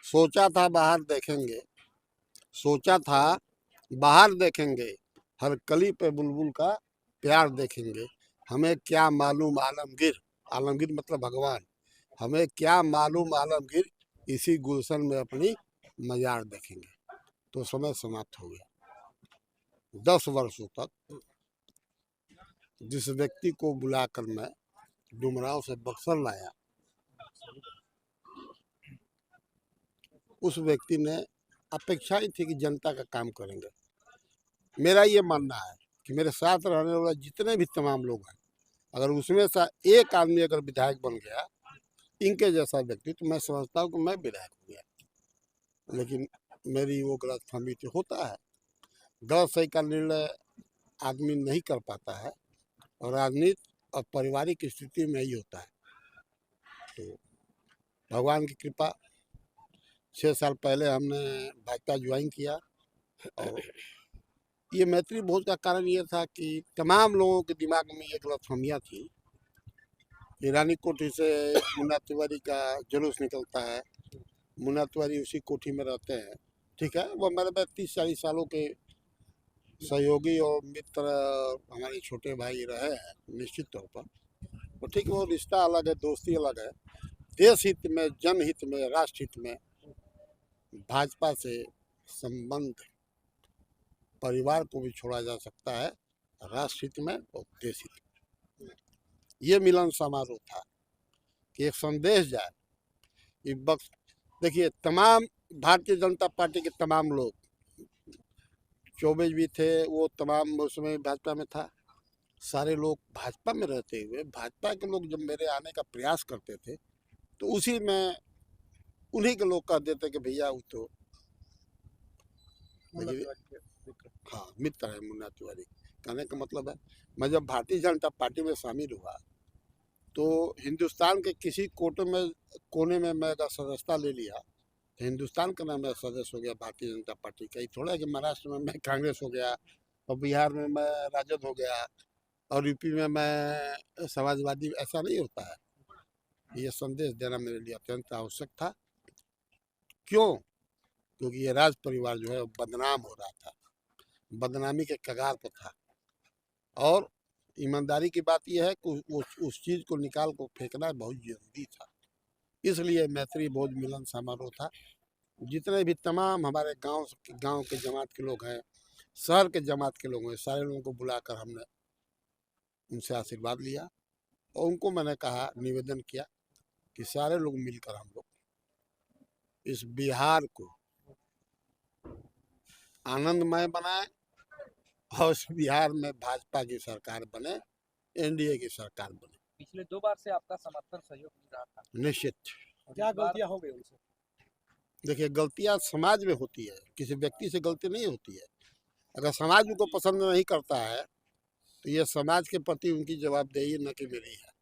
सोचा था बाहर देखेंगे, सोचा था बाहर देखेंगे, हर कली पे बुलबुल का प्यार देखेंगे। हमें क्या मालूम आलमगीर, आलमगीर मतलब भगवान, हमें क्या मालूम आलमगीर, इसी गुलशन में अपनी मजार देखेंगे। तो समय समाप्त हो गया। 10 वर्षों तक जिस व्यक्ति को बुलाकर मैं डुमरांव से बक्सर लाया, उस व्यक्ति ने अपेक्षा ही थी कि जनता का काम करेंगे। मेरा ये मानना है कि मेरे साथ रहने वाले जितने भी तमाम लोग हैं, अगर उसमें से एक आदमी अगर विधायक बन गया, इनके जैसा व्यक्ति, तो मैं समझता हूँ कि मैं विधायक हो गया। लेकिन मेरी वो गलतफहमी तो होता है, गलत सही का निर्णय आदमी नहीं कर पाता है, और राजनीति और पारिवारिक स्थिति में ही होता है। तो भगवान की कृपा, 6 साल पहले हमने भाजपा ज्वाइन किया, और ये मैत्री भोज का कारण ये था कि तमाम लोगों के दिमाग में ये गलतफहमियाँ थी कि रानी कोठी से मुन्ना तिवारी का जुलूस निकलता है, मुन्ना तिवारी उसी कोठी में रहते हैं। ठीक है, वो मेरे 30-40 सालों के सहयोगी और मित्र, हमारे छोटे भाई रहे हैं निश्चित तौर पर। तो ठीक, वो रिश्ता अलग है, दोस्ती अलग है। देश हित में, जनहित में, राष्ट्र हित में भाजपा से संबंध परिवार को भी छोड़ा जा सकता है, राष्ट्र हित में और देश हित में। ये मिलन समारोह था कि एक संदेश जाए। ये वक्त देखिए, तमाम भारतीय जनता पार्टी के तमाम लोग, चौबे भी थे, वो तमाम उसमें भाजपा में था। सारे लोग भाजपा में रहते हुए, भाजपा के लोग जब मेरे आने का प्रयास करते थे, तो उसी में उन्हीं के लोग कह देते कि भैया वो तो हाँ मित्र है मुन्ना तिवारी। कहने का मतलब है, मैं जब भारतीय जनता पार्टी में शामिल हुआ, तो हिंदुस्तान के किसी कोने में मैं अगर सदस्यता ले लिया, तो हिंदुस्तान का नाम मैं सदस्य हो गया भारतीय जनता पार्टी का। ही थोड़ा है कि महाराष्ट्र में मैं कांग्रेस हो गया, और बिहार में मैं राजद हो गया, और यूपी में मैं समाजवादी, ऐसा नहीं होता है। ये संदेश देना मेरे लिए अत्यंत आवश्यक था। क्यों? क्योंकि ये राज परिवार जो है बदनाम हो रहा था, बदनामी के कगार पर था। और ईमानदारी की बात यह है कि उस चीज़ को निकाल को फेंकना बहुत जरूरी था। इसलिए मैत्री भोज मिलन समारोह था। जितने भी तमाम हमारे गांव के जमात के लोग हैं, शहर के जमात के लोग हैं, सारे लोगों को बुलाकर हमने उनसे आशीर्वाद लिया, और उनको मैंने कहा, निवेदन किया कि सारे लोग मिलकर हम लोग इस बिहार को आनंदमय बनाए, और इस बिहार में भाजपा की सरकार बने, एनडीए की सरकार बने। पिछले 2 बार से आपका समर्थन सहयोग मिल रहा था, निश्चित। क्या गलतियां हो गई उनसे? देखिए, गलतियां समाज में होती है, किसी व्यक्ति से गलती नहीं होती है। अगर समाज उनको पसंद नहीं करता है, तो ये समाज के प्रति उनकी जवाबदेही न कि मेरी है।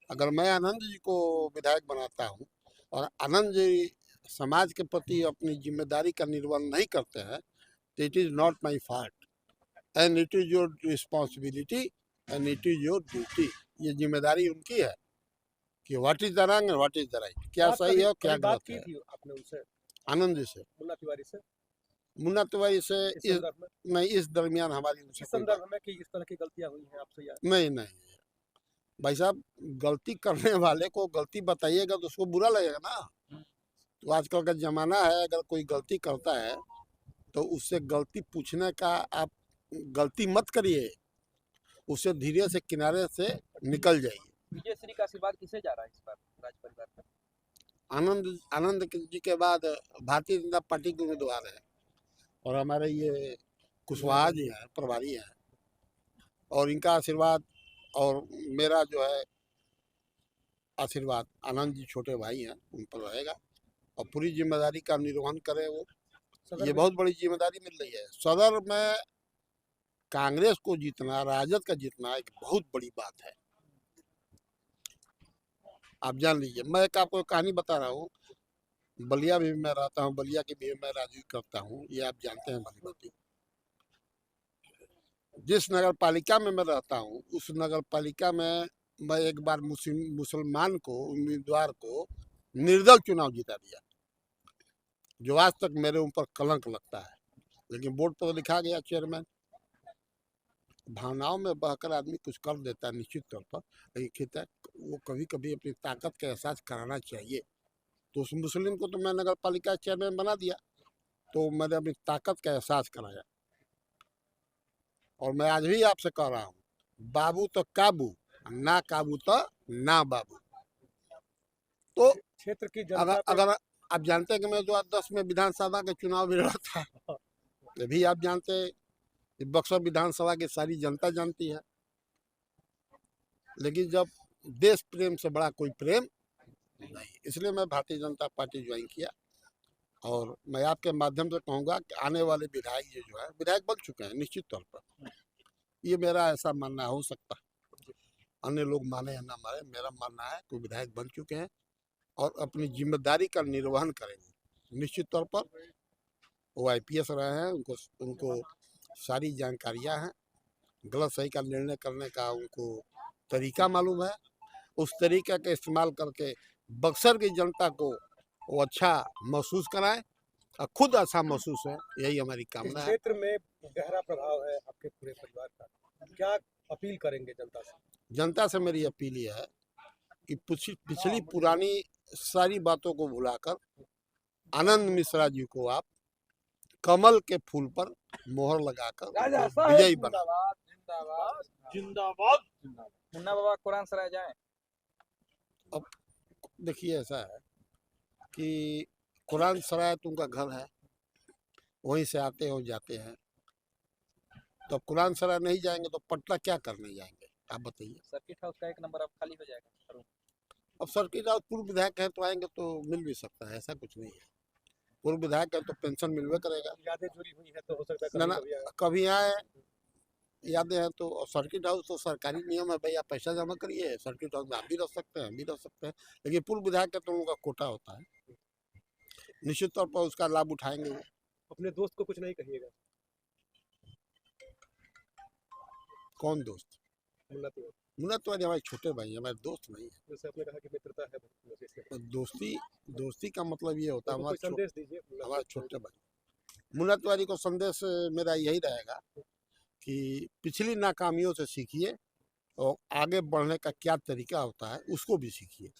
अगर मैं आनंद जी को विधायक बनाता हूँ, और आनंद जी समाज के प्रति अपनी जिम्मेदारी का निर्वहन नहीं करते हैं, तो it is not my fault, and it is your responsibility, and it is your duty. ये जिम्मेदारी उनकी है कि what is the wrong and what is the right, क्या सही है और क्या गलत है। आपने उनसे, आनंद जी से, मुन्ना तिवारी से, मुन्ना तिवारी से इस नहीं, इस दरमियान हमारी उनसे कोई बात संदर्भ में कि इस तरह की गलतियां हुई हैं आपसे यार? नहीं भाई साहब, गलती करने वाले को गलती बताइएगा तो उसको बुरा लगेगा ना। तो आजकल का जमाना है, अगर कोई गलती करता है तो उससे गलती पूछने का आप गलती मत करिए, उससे धीरे से किनारे से निकल जाइए। विजय श्री का आशीर्वाद किसे जा रहा है इस बार राज परिवार में? आनंद जी के बाद भारतीय जनता पार्टी के उम्मीदवार है, और हमारे ये कुशवाहा जी हैं, प्रभारी हैं, और इनका आशीर्वाद और मेरा जो है आशीर्वाद, आनंद जी छोटे भाई हैं, उन पर रहेगा, और पूरी जिम्मेदारी का निर्वहन करें वो। ये बहुत बड़ी जिम्मेदारी मिल रही है। सदर में कांग्रेस को जीतना, राजद का जीतना एक बहुत बड़ी बात है, आप जान लीजिए। मैं एक आपको कहानी बता रहा हूँ। बलिया भी मैं रहता हूँ, बलिया की भी मैं राजनीति करता हूँ, ये आप जानते हैं भली भांति। जिस नगर पालिका में मैं रहता हूँ, उस नगर पालिका में मैं एक बार मुसलमान को, उम्मीदवार को निर्दल चुनाव जिता दिया। जो आज तक मेरे ऊपर कलंक लगता है। लेकिन बोर्ड पर लिखा गया चेयरमैन। भावनाओं में बहकर आदमी कुछ कर देता है निश्चित तौर पर, लेकिन कहता है वो कभी कभी अपनी ताकत का एहसास कराना चाहिए। तो उस मुस्लिम को तो मैं नगर पालिका चेयरमैन बना दिया, तो मैंने अपनी ताकत का एहसास कराया। और मैं आज भी आपसे कह रहा हूँ, बाबू तो काबू, ना काबू तो ना बाबू। तो क्षेत्र की अगर जनता पे अगर आप जानते हैं कि मैं 2010 में विधानसभा के चुनाव भी लड़ा था, ये भी आप जानते हैं कि बक्सर विधानसभा की सारी जनता जानती है। लेकिन जब देश प्रेम से बड़ा कोई प्रेम नहीं, इसलिए मैं भारतीय जनता पार्टी ज्वाइन किया। और मैं आपके माध्यम से कहूँगा कि आने वाले विधायक ये जो है विधायक बन चुके हैं निश्चित तौर पर। ये मेरा ऐसा मानना हो सकता है, अन्य लोग माने या ना माने, मेरा मानना है कि विधायक बन चुके हैं और अपनी जिम्मेदारी का निर्वहन करेंगे निश्चित तौर पर। वो IPS रहे हैं, उनको उनको सारी जानकारियां हैं, गलत सही का निर्णय करने का उनको तरीका मालूम है। उस तरीके का इस्तेमाल करके बक्सर की जनता को वो अच्छा महसूस कराएं और खुद अच्छा महसूस है, यही हमारी इस कामना है। क्षेत्र में गहरा प्रभाव है आपके पूरे परिवार का, क्या अपील करेंगे जनता से? जनता से मेरी अपील ये है कि पिछली पुरानी सारी बातों को भुलाकर आनंद मिश्रा जी को आप कमल के फूल पर मोहर लगाकर विजयी बना। जिंदाबाद जिंदाबाद। मुन्ना बाबा कुरान सराय जाएं। अब देखिए ऐसा है कि कुरान सराय तो उनका घर है, वहीं से आते हो जाते हैं, तो कुरान सराय नहीं जाएंगे तो पटना क्या करने जाएंगे आप बताइए। सर्किट हाउस का 1 नंबर अब खाली हो जाएगा। अब सर्किट हाउस पूर्व विधायक है तो आएंगे तो मिल भी सकता है, ऐसा कुछ नहीं है। पूर्व विधायक है तो पेंशन मिलवे करेगा। यादें जुड़ी हुई है तो हो सकता ना है ना कभी आए। कभी आए, यादें हैं तो। और सर्किट हाउस तो सरकारी नियम है भाई, आप पैसा जमा करिए, सर्किट हाउस में आप भी रह सकते हैं, हम भी रह सकते हैं। लेकिन पूर्व विधायक का तो उनका कोटा होता है, निश्चित तौर पर उसका लाभ उठाएंगे वो। अपने दोस्त को कुछ नहीं कहिएगा। कौन दोस्त? मुन्ना तो मुन्ना तिवारी हमारे छोटे भाई हैं, हमारे दोस्त नहीं है। जैसे आपने कहा कि मित्रता है और दोस्ती का मतलब ये होता है कोई संदेश दीजिए हमारे छोटे भाई। मुन्ना तिवारी को संदेश मेरा यही रहेगा कि पिछली नाकामियों से सीखिए और आगे बढ़ने का क्या तरीका होता है उसको भी सीखिए।